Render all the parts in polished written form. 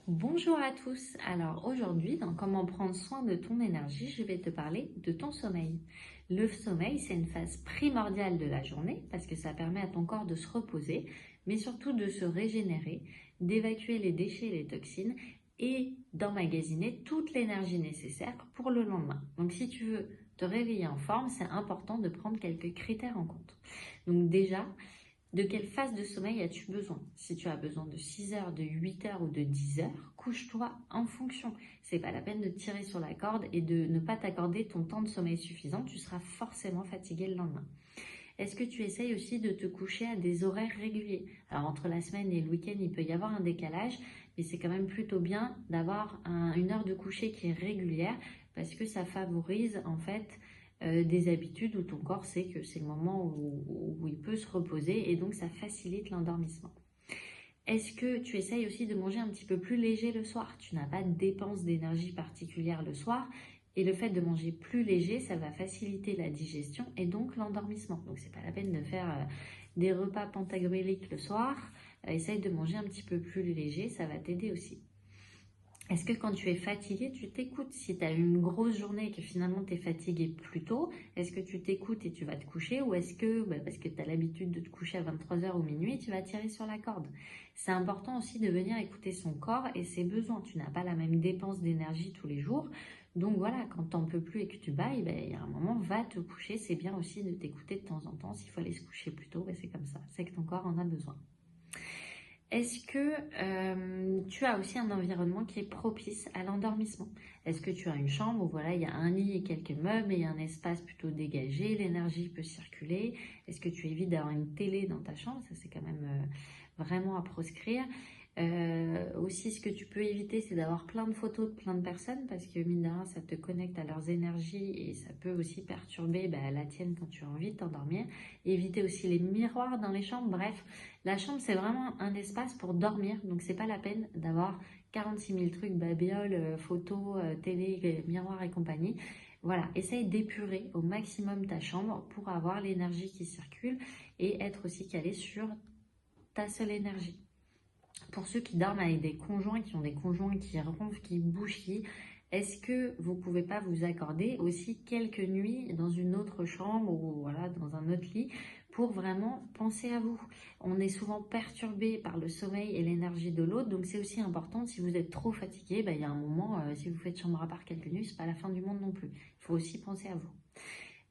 Bonjour à tous. Alors aujourd'hui, dans comment prendre soin de ton énergie, je vais te parler de ton sommeil. Le sommeil, c'est une phase primordiale de la journée parce que ça permet à ton corps de se reposer, mais surtout de se régénérer, d'évacuer les déchets et les toxines et d'emmagasiner toute l'énergie nécessaire pour le lendemain. Donc si tu veux te réveiller en forme, c'est important de prendre quelques critères en compte. Donc déjà, de quelle phase de sommeil as-tu besoin? Si tu as besoin de 6 heures, de 8 heures ou de 10 heures, couche-toi en fonction. C'est pas la peine de tirer sur la corde et de ne pas t'accorder ton temps de sommeil suffisant. Tu seras forcément fatigué le lendemain. Est-ce que tu essayes aussi de te coucher à des horaires réguliers? Alors entre la semaine et le week-end, il peut y avoir un décalage, mais c'est quand même plutôt bien d'avoir une heure de coucher qui est régulière parce que ça favorise en fait des habitudes où ton corps sait que c'est le moment où il peut se reposer et donc ça facilite l'endormissement. Est-ce que tu essayes aussi de manger un petit peu plus léger le soir? Tu n'as pas de dépense d'énergie particulière le soir et le fait de manger plus léger, ça va faciliter la digestion et donc l'endormissement. Donc c'est pas la peine de faire des repas pantagruéliques le soir. Essaye de manger un petit peu plus léger, ça va t'aider aussi. Est-ce que quand tu es fatigué, tu t'écoutes? Si tu as eu une grosse journée et que finalement tu es fatigué plus tôt, est-ce que tu t'écoutes et tu vas te coucher? Ou est-ce que, parce que tu as l'habitude de te coucher à 23 heures ou minuit, tu vas tirer sur la corde? C'est important aussi de venir écouter son corps et ses besoins. Tu n'as pas la même dépense d'énergie tous les jours. Donc voilà, quand tu n'en peux plus et que tu bailles, il y a un moment, va te coucher. C'est bien aussi de t'écouter de temps en temps. S'il faut aller se coucher plus tôt, c'est comme ça. C'est que ton corps en a besoin. Est-ce que tu as aussi un environnement qui est propice à l'endormissement? Est-ce que tu as une chambre où voilà, il y a un lit et quelques meubles et un espace plutôt dégagé, l'énergie peut circuler? Est-ce que tu évites d'avoir une télé dans ta chambre? Ça, c'est quand même vraiment à proscrire. Aussi, ce que tu peux éviter, c'est d'avoir plein de photos de plein de personnes parce que mine de rien, ça te connecte à leurs énergies et ça peut aussi perturber la tienne quand tu as envie de t'endormir. Éviter aussi les miroirs dans les chambres. Bref, la chambre, c'est vraiment un espace pour dormir. Donc, c'est pas la peine d'avoir 46 000 trucs, babioles, photos, télé, miroirs et compagnie. Voilà, essaye d'épurer au maximum ta chambre pour avoir l'énergie qui circule et être aussi calé sur ta seule énergie. Pour ceux qui dorment avec des conjoints, qui ont des conjoints qui ronflent, qui bougent, est-ce que vous ne pouvez pas vous accorder aussi quelques nuits dans une autre chambre ou voilà, dans un autre lit pour vraiment penser à vous? On est souvent perturbé par le sommeil et l'énergie de l'autre, donc c'est aussi important. Si vous êtes trop fatigué, il y a un moment, si vous faites chambre à part quelques nuits, ce n'est pas la fin du monde non plus. Il faut aussi penser à vous.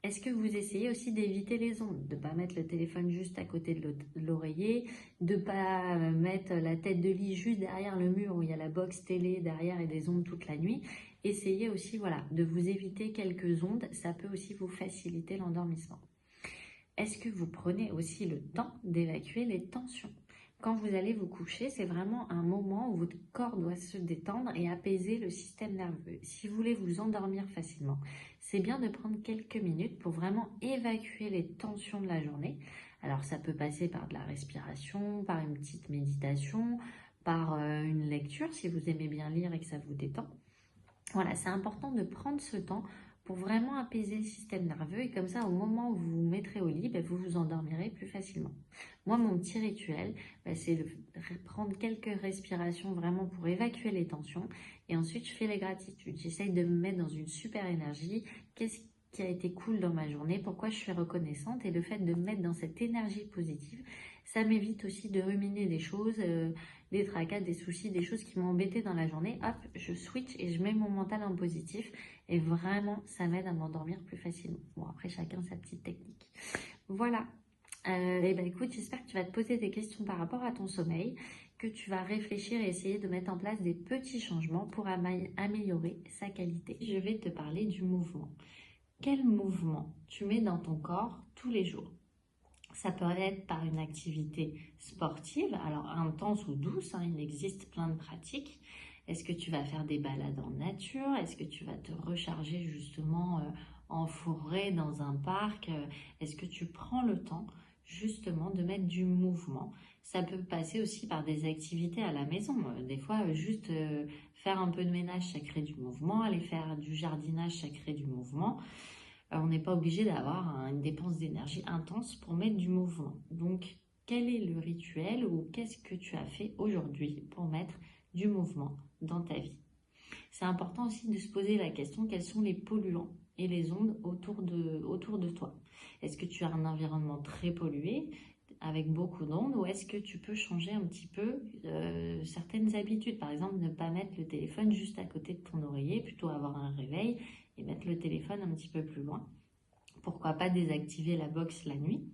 Est-ce que vous essayez aussi d'éviter les ondes, de ne pas mettre le téléphone juste à côté de l'oreiller, de ne pas mettre la tête de lit juste derrière le mur où il y a la box télé derrière et des ondes toute la nuit? Essayez aussi voilà, de vous éviter quelques ondes, ça peut aussi vous faciliter l'endormissement. Est-ce que vous prenez aussi le temps d'évacuer les tensions? Quand vous allez vous coucher, c'est vraiment un moment où votre corps doit se détendre et apaiser le système nerveux. Si vous voulez vous endormir facilement, c'est bien de prendre quelques minutes pour vraiment évacuer les tensions de la journée. Alors ça peut passer par de la respiration, par une petite méditation, par une lecture si vous aimez bien lire et que ça vous détend. Voilà, c'est important de prendre ce temps pour vraiment apaiser le système nerveux et comme ça, au moment où vous vous mettrez au lit, vous vous endormirez plus facilement. Moi, mon petit rituel, c'est de prendre quelques respirations vraiment pour évacuer les tensions et ensuite, je fais les gratitudes. J'essaye de me mettre dans une super énergie. Qu'est-ce qui a été cool dans ma journée? Pourquoi je suis reconnaissante? Et le fait de me mettre dans cette énergie positive, ça m'évite aussi de ruminer des choses, des tracas, des soucis, des choses qui m'ont embêté dans la journée. Hop, je switch et je mets mon mental en positif. Et vraiment, ça m'aide à m'endormir plus facilement. Bon, après, chacun sa petite technique. Voilà. Et écoute, j'espère que tu vas te poser des questions par rapport à ton sommeil, que tu vas réfléchir et essayer de mettre en place des petits changements pour améliorer sa qualité. Je vais te parler du mouvement. Quel mouvement tu mets dans ton corps tous les jours? Ça peut être par une activité sportive, alors intense ou douce, il existe plein de pratiques. Est-ce que tu vas faire des balades en nature? Est-ce que tu vas te recharger justement en forêt, dans un parc? Est-ce que tu prends le temps justement de mettre du mouvement? Ça peut passer aussi par des activités à la maison. Des fois, juste faire un peu de ménage, ça crée du mouvement. Aller faire du jardinage, ça crée du mouvement. On n'est pas obligé d'avoir une dépense d'énergie intense pour mettre du mouvement. Donc, quel est le rituel ou qu'est-ce que tu as fait aujourd'hui pour mettre du mouvement dans ta vie. C'est important aussi de se poser la question, quels sont les polluants et les ondes autour de toi? Est-ce que tu as un environnement très pollué avec beaucoup d'ondes, ou est-ce que tu peux changer un petit peu certaines habitudes? Par exemple, ne pas mettre le téléphone juste à côté de ton oreiller, plutôt avoir un réveil et mettre le téléphone un petit peu plus loin. Pourquoi pas désactiver la box la nuit?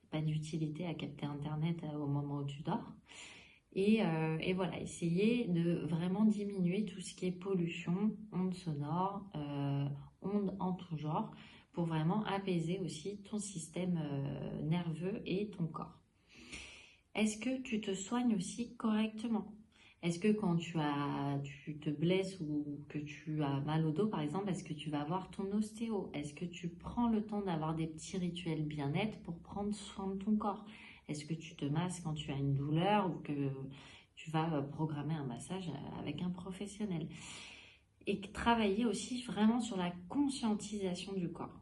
Pas d'utilité à capter Internet au moment où tu dors. Et voilà, essayer de vraiment diminuer tout ce qui est pollution, ondes sonores, ondes en tout genre, pour vraiment apaiser aussi ton système nerveux et ton corps. Est-ce que tu te soignes aussi correctement? Est-ce que quand tu te blesses ou que tu as mal au dos, par exemple, est-ce que tu vas voir ton ostéo? Est-ce que tu prends le temps d'avoir des petits rituels bien-être pour prendre soin de ton corps? Est-ce que tu te masses quand tu as une douleur ou que tu vas programmer un massage avec un professionnel? Et travailler aussi vraiment sur la conscientisation du corps.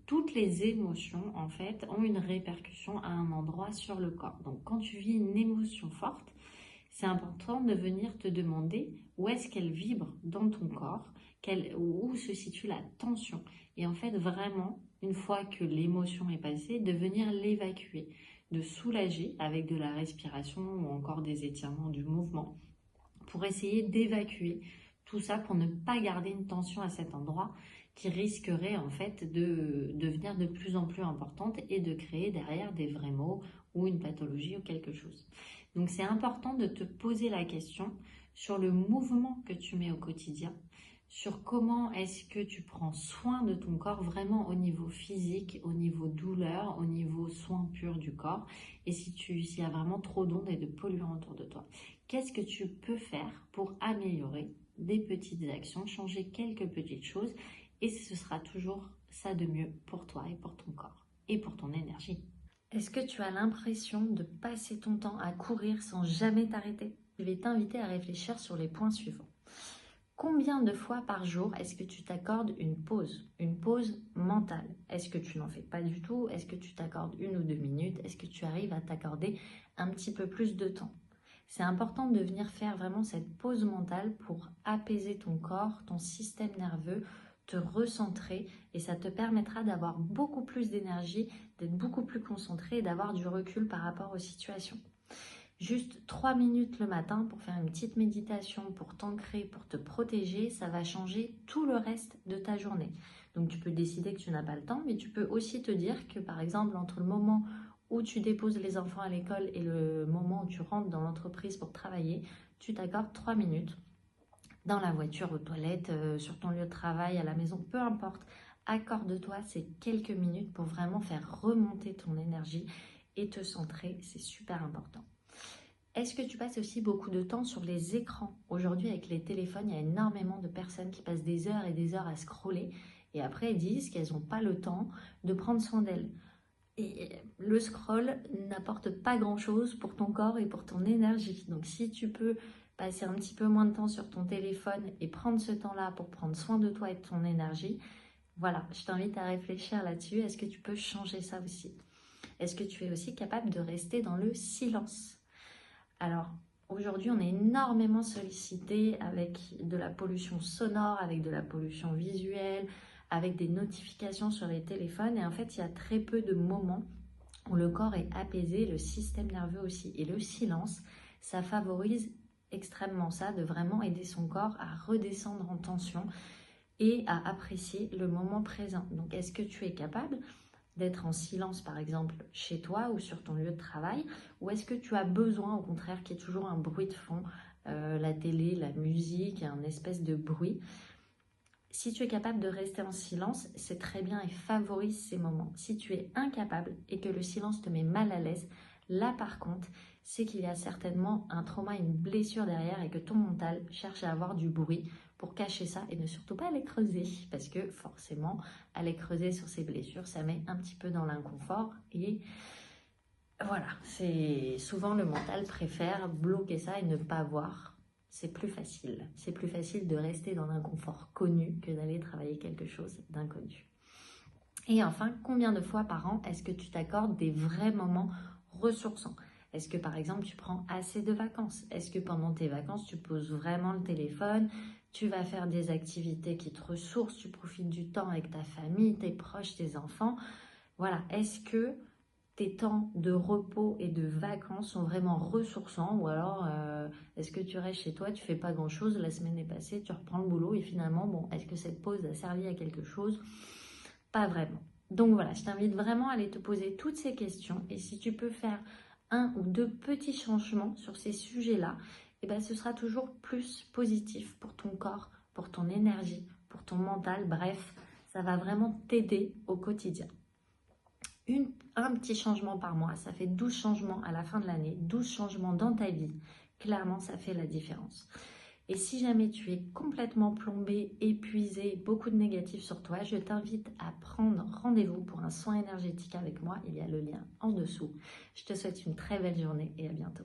Toutes les émotions, en fait, ont une répercussion à un endroit sur le corps. Donc, quand tu vis une émotion forte, c'est important de venir te demander où est-ce qu'elle vibre dans ton corps, où se situe la tension. Et en fait, vraiment, une fois que l'émotion est passée, de venir l'évacuer, de soulager avec de la respiration ou encore des étirements du mouvement pour essayer d'évacuer tout ça, pour ne pas garder une tension à cet endroit qui risquerait en fait de devenir de plus en plus importante et de créer derrière des vrais maux ou une pathologie ou quelque chose. Donc c'est important de te poser la question sur le mouvement que tu mets au quotidien, sur comment est-ce que tu prends soin de ton corps vraiment au niveau physique, au niveau douleur, au niveau soin pur du corps, et s'il y a vraiment trop d'ondes et de polluants autour de toi. Qu'est-ce que tu peux faire pour améliorer des petites actions, changer quelques petites choses, et ce sera toujours ça de mieux pour toi et pour ton corps et pour ton énergie. Est-ce que tu as l'impression de passer ton temps à courir sans jamais t'arrêter? Je vais t'inviter à réfléchir sur les points suivants. Combien de fois par jour est-ce que tu t'accordes une pause mentale? Est-ce que tu n'en fais pas du tout? Est-ce que tu t'accordes 1 ou 2 minutes? Est-ce que tu arrives à t'accorder un petit peu plus de temps? C'est important de venir faire vraiment cette pause mentale pour apaiser ton corps, ton système nerveux, te recentrer, et ça te permettra d'avoir beaucoup plus d'énergie, d'être beaucoup plus concentré et d'avoir du recul par rapport aux situations. Juste 3 minutes le matin pour faire une petite méditation, pour t'ancrer, pour te protéger, ça va changer tout le reste de ta journée. Donc tu peux décider que tu n'as pas le temps, mais tu peux aussi te dire que par exemple entre le moment où tu déposes les enfants à l'école et le moment où tu rentres dans l'entreprise pour travailler, tu t'accordes 3 minutes dans la voiture, aux toilettes, sur ton lieu de travail, à la maison, peu importe. Accorde-toi ces quelques minutes pour vraiment faire remonter ton énergie et te centrer, c'est super important. Est-ce que tu passes aussi beaucoup de temps sur les écrans? Aujourd'hui, avec les téléphones, il y a énormément de personnes qui passent des heures et des heures à scroller et après elles disent qu'elles n'ont pas le temps de prendre soin d'elles. Et le scroll n'apporte pas grand-chose pour ton corps et pour ton énergie. Donc si tu peux passer un petit peu moins de temps sur ton téléphone et prendre ce temps-là pour prendre soin de toi et de ton énergie, voilà, je t'invite à réfléchir là-dessus. Est-ce que tu peux changer ça aussi? Est-ce que tu es aussi capable de rester dans le silence? Alors, aujourd'hui, on est énormément sollicité avec de la pollution sonore, avec de la pollution visuelle, avec des notifications sur les téléphones. Et en fait, il y a très peu de moments où le corps est apaisé, le système nerveux aussi. Et le silence, ça favorise extrêmement ça, de vraiment aider son corps à redescendre en tension et à apprécier le moment présent. Donc, est-ce que tu es capable d'être en silence, par exemple, chez toi ou sur ton lieu de travail, ou est-ce que tu as besoin, au contraire, qu'il y ait toujours un bruit de fond, la télé, la musique, un espèce de bruit? Si tu es capable de rester en silence, c'est très bien et favorise ces moments. Si tu es incapable et que le silence te met mal à l'aise, là par contre, c'est qu'il y a certainement un trauma, une blessure derrière et que ton mental cherche à avoir du bruit pour cacher ça et ne surtout pas aller creuser, parce que forcément, aller creuser sur ces blessures, ça met un petit peu dans l'inconfort et voilà, c'est souvent le mental préfère bloquer ça et ne pas voir. C'est plus facile. C'est plus facile de rester dans l'inconfort connu que d'aller travailler quelque chose d'inconnu. Et enfin, combien de fois par an est-ce que tu t'accordes des vrais moments ressourçants? Est-ce que par exemple tu prends assez de vacances? Est-ce que pendant tes vacances tu poses vraiment le téléphone? Tu vas faire des activités qui te ressourcent, tu profites du temps avec ta famille, tes proches, tes enfants. Voilà, est-ce que tes temps de repos et de vacances sont vraiment ressourçants ou alors est-ce que tu restes chez toi, tu fais pas grand-chose, la semaine est passée, tu reprends le boulot et finalement, bon, est-ce que cette pause a servi à quelque chose? Pas vraiment. Donc voilà, je t'invite vraiment à aller te poser toutes ces questions et si tu peux faire un ou deux petits changements sur ces sujets-là, eh ben, ce sera toujours plus positif pour ton corps, pour ton énergie, pour ton mental, bref, ça va vraiment t'aider au quotidien. Un petit changement par mois, ça fait 12 changements à la fin de l'année, 12 changements dans ta vie. Clairement, ça fait la différence. Et si jamais tu es complètement plombé, épuisé, beaucoup de négatifs sur toi, je t'invite à prendre rendez-vous pour un soin énergétique avec moi. Il y a le lien en dessous. Je te souhaite une très belle journée et à bientôt.